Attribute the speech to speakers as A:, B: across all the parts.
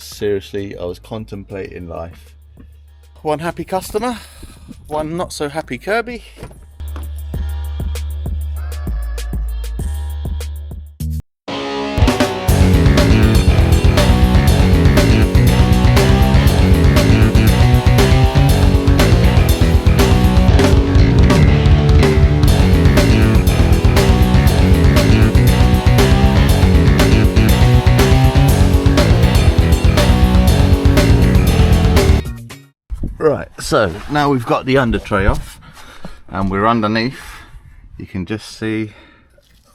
A: seriously, I was contemplating life. One happy customer, one not so happy Kirby. Right, so now we've got the under tray off and we're underneath. You can just see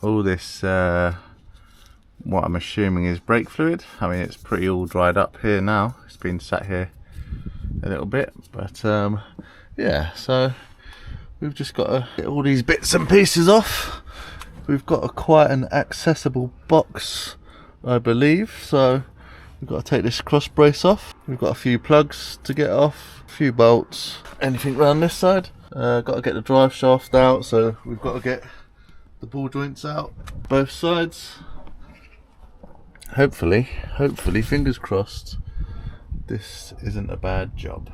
A: all this, what I'm assuming is brake fluid. I mean, it's pretty all dried up here now. It's been sat here a little bit, but yeah, so we've just got to get all these bits and pieces off. We've got quite an accessible box, I believe, so we've got to take this cross brace off. We've got a few plugs to get off, a few bolts, anything around this side. Got to get the drive shaft out, so we've got to get the ball joints out both sides. Hopefully, fingers crossed, this isn't a bad job.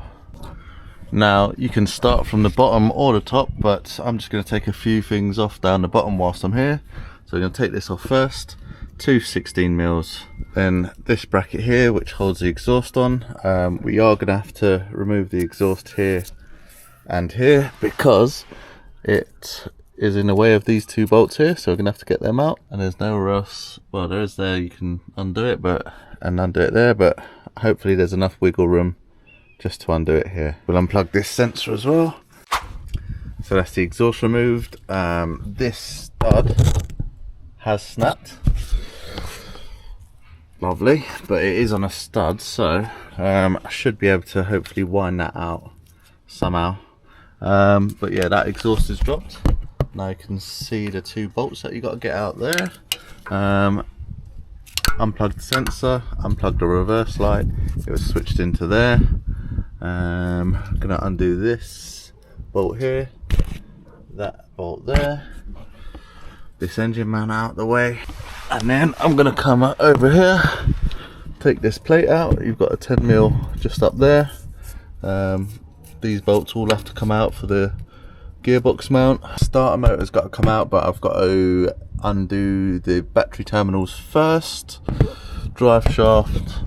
A: Now you can start from the bottom or the top, but I'm just going to take a few things off down the bottom whilst I'm here. So I'm going to take this off first. Two 16mm, then this bracket here which holds the exhaust on. We are going to have to remove the exhaust here and here because it is in the way of these two bolts here, so we're going to have to get them out, and there's nowhere else. Well, there is there, you can undo it and undo it there, but hopefully there's enough wiggle room just to undo it here. We'll unplug this sensor as well. So that's the exhaust removed. This stud has snapped. Lovely, but it is on a stud, so I should be able to hopefully wind that out somehow. But yeah, that exhaust is dropped. Now you can see the two bolts that you got to get out there. Unplug the sensor, unplug the reverse light. It was switched into there. I'm gonna undo this bolt here, that bolt there, this engine mount out the way. And then I'm going to come over here, take this plate out. You've got a 10mm just up there. These bolts all have to come out for the gearbox mount. Starter motor's got to come out, but I've got to undo the battery terminals first. Drive shaft,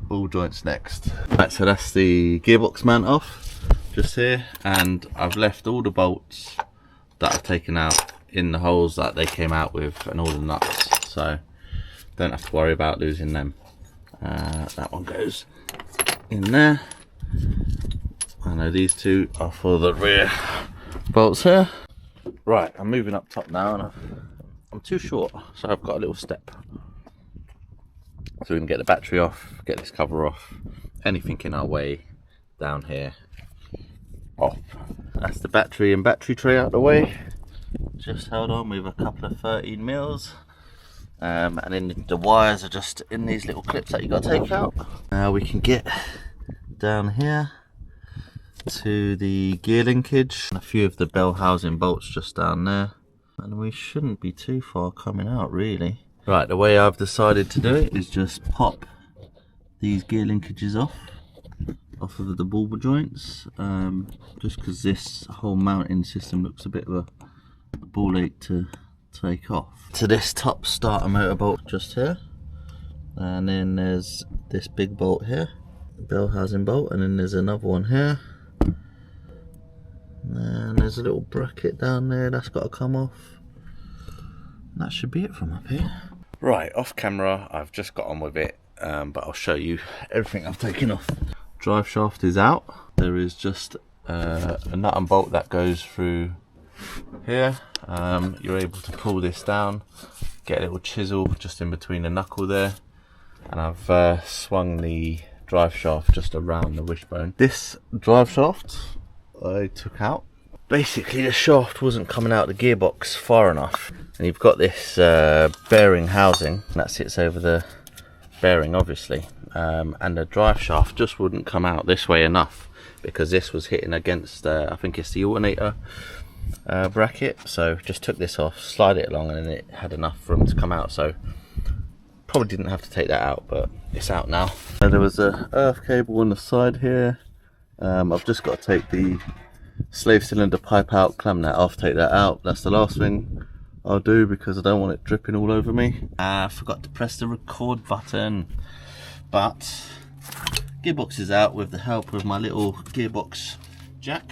A: ball joints next. Right, so that's the gearbox mount off, just here. And I've left all the bolts that I've taken out in the holes that they came out with and all the nuts, so don't have to worry about losing them. That one goes in there. I know these two are for the rear bolts here. Right, I'm moving up top now, and I'm too short, so I've got a little step. So we can get the battery off, get this cover off, anything in our way down here off. That's the battery and battery tray out the way. Just held on with a couple of 13mm, and then the wires are just in these little clips that you got to take out. Now we can get down here to the gear linkage, and a few of the bell housing bolts just down there, and we shouldn't be too far coming out really. Right, the way I've decided to do it is just pop these gear linkages off of the ball joints, just because this whole mounting system looks a bit of a ball ache to take off. To this top starter motor bolt just here, and then there's this big bolt here, bell housing bolt, and then there's another one here, and there's a little bracket down there that's got to come off. And that should be it from up here. Right, off camera I've just got on with it, but I'll show you everything I've taken off. Drive shaft is out. There is just a nut and bolt that goes through here. You're able to pull this down, get a little chisel just in between the knuckle there, and I've swung the drive shaft just around the wishbone. This drive shaft I took out. Basically the shaft wasn't coming out the gearbox far enough, and you've got this bearing housing that sits over the bearing obviously, and the drive shaft just wouldn't come out this way enough because this was hitting against I think it's the alternator bracket. So just took this off, slide it along, and then it had enough room to come out. So Probably didn't have to take that out, but it's out now. There was a earth cable on the side here. I've just got to take the slave cylinder pipe out, clamp that off, take that out. That's the last thing I'll do because I don't want it dripping all over me. I forgot to press the record button, but gearbox is out with the help of my little gearbox jack.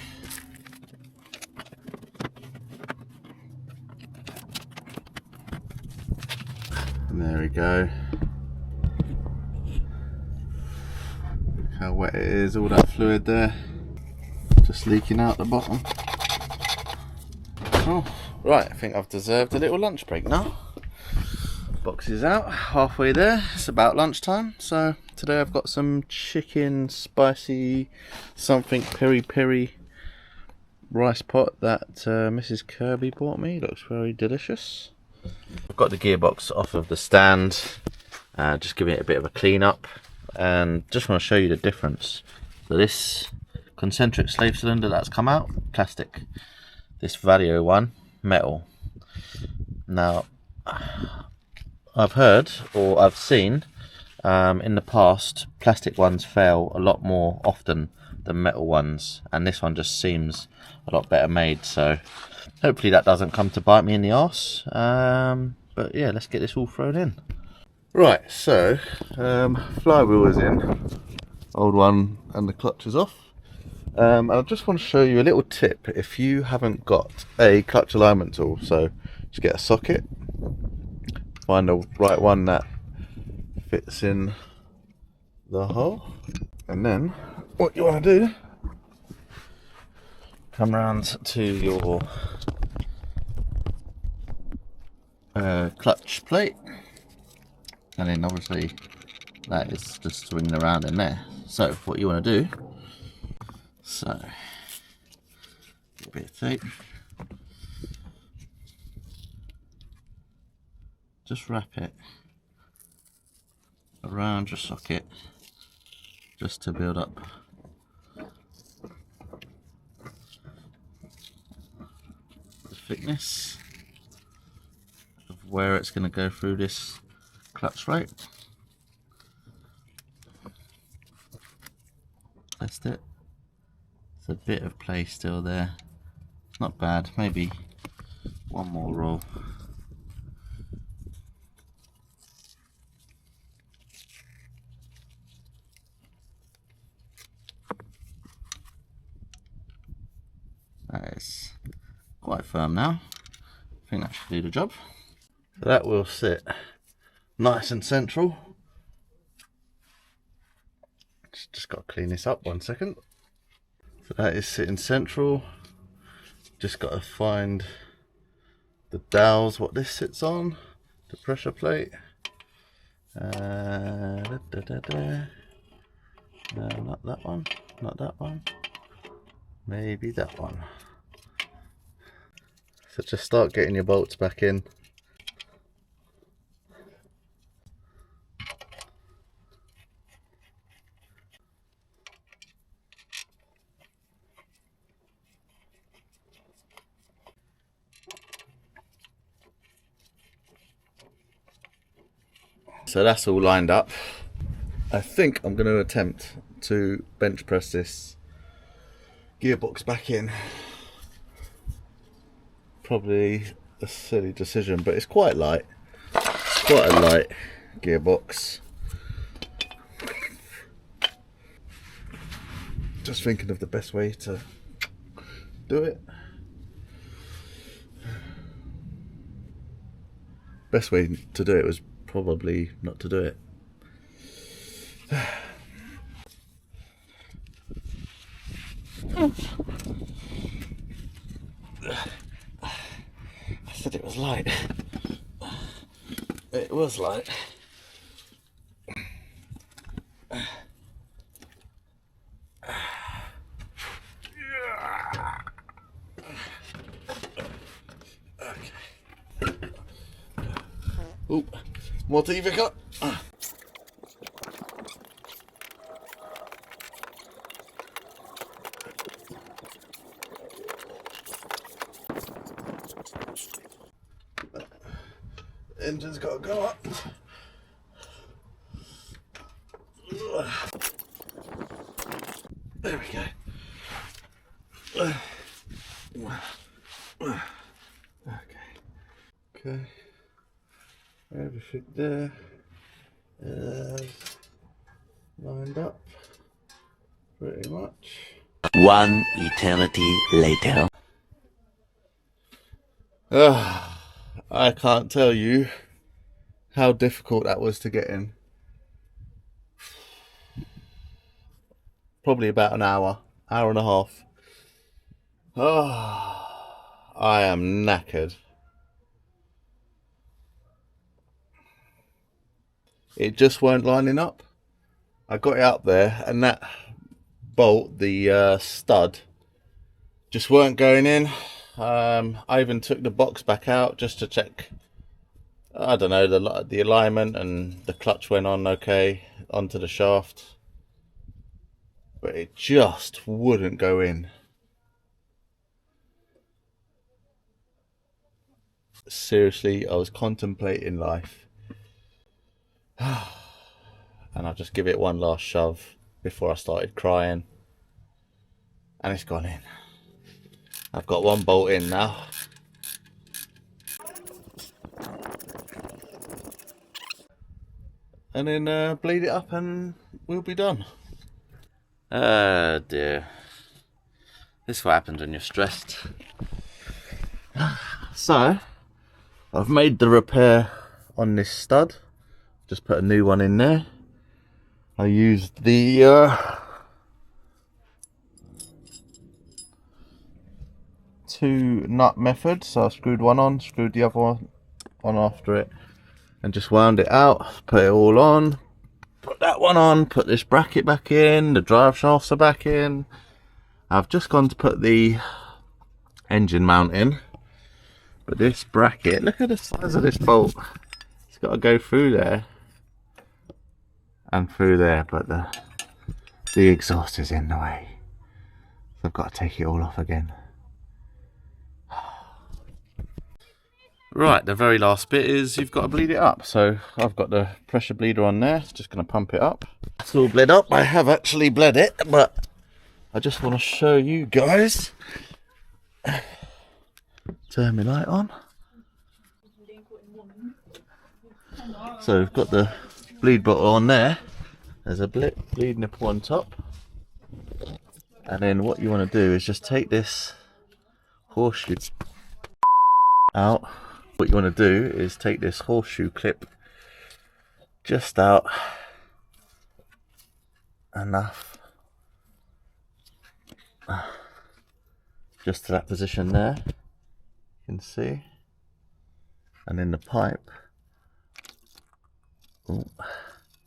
A: And there we go. Look how wet it is, all that fluid there. Just leaking out the bottom. Oh, right, I think I've deserved a little lunch break now. Box is out, halfway there. It's about lunchtime, so today I've got some chicken spicy something peri-peri rice pot that Mrs. Kirby bought me. Looks very delicious. I've got the gearbox off of the stand, just giving it a bit of a clean up, and just want to show you the difference. So this concentric slave cylinder that's come out, plastic. This Valio one, metal. Now, I've heard, or I've seen, in the past, plastic ones fail a lot more often than metal ones, and this one just seems a lot better made, so hopefully that doesn't come to bite me in the arse. But yeah, let's get this all thrown in. Right, so, flywheel is in, old one, and the clutch is off. And I just want to show you a little tip if you haven't got a clutch alignment tool. So just get a socket, find the right one that fits in the hole, and then what you want to do, come around to your clutch plate, and then obviously that is just swinging around in there. So what you want to do, so a bit of tape, just wrap it around your socket just to build up the thickness of where it's going to go through this clutch plate. That's it. There's a bit of play still there. It's not bad. Maybe one more roll. That is quite firm now. I think that should do the job. So that will sit nice and central. Just got to clean this up 1 second. So that is sitting central. Just got to find the dowels, what this sits on, the pressure plate. No, not that one, not that one. Maybe that one. So just start getting your bolts back in. So that's all lined up. I think I'm going to attempt to bench press this gearbox back in. Probably a silly decision, but it's quite light. It's quite a light gearbox. Just thinking of the best way to do it. Best way to do it was probably not to do it. I said it was light. It was light. Okay. Oh, more TV cut. Engine's got to go up. There we go. Okay. Everything there is lined up pretty much.
B: One eternity later.
A: I can't tell you how difficult that was to get in. Probably about an hour and a half. I am knackered. It just weren't lining up. I got it up there and that bolt, the stud, just weren't going in. I even took the box back out just to check, I don't know, the alignment, and the clutch went on okay onto the shaft, but it just wouldn't go in. Seriously, I was contemplating life. And I'll just give it one last shove before I started crying, and it's gone in. I've got one bolt in now. And then bleed it up and we'll be done. Oh dear. This is what happens when you're stressed. So, I've made the repair on this stud. Just put a new one in there. I used the 2-nut method. So I screwed one on, screwed the other one on after it, and just wound it out, put it all on, put that one on, put this bracket back in, the drive shafts are back in. I've just gone to put the engine mount in, but this bracket, look at the size of this bolt. It's got to go through there and through there, but the exhaust is in the way, so I've got to take it all off again. Right, the very last bit is you've got to bleed it up. So I've got the pressure bleeder on there, just going to pump it up. It's all bled up. I have actually bled it, but I just want to show you guys. Turn my light on. So we've got the bleed bottle on there. There's a bleed nipple on top. And then what you want to do is just take this horseshoe out. What you want to do is take this horseshoe clip just out enough, just to that position there, you can see, and in the pipe,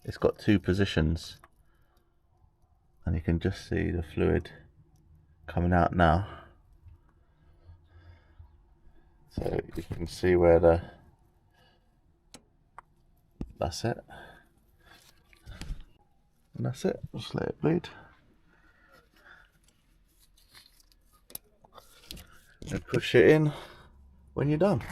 A: it's got 2 positions, and you can just see the fluid coming out now. So you can see where that's it. And that's it, just let it bleed. And push it in when you're done.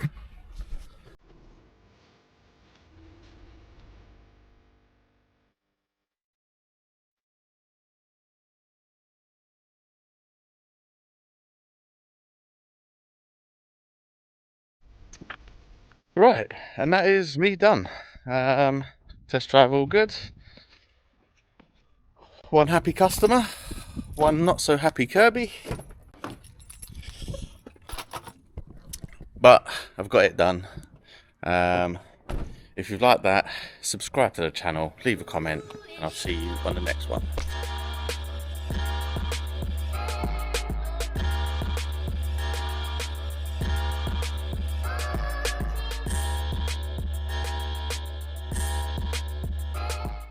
A: Right, and that is me done. Test drive all good. One happy customer, one not so happy Kirby. But I've got it done. If you've liked that, subscribe to the channel, leave a comment, and I'll see you on the next one.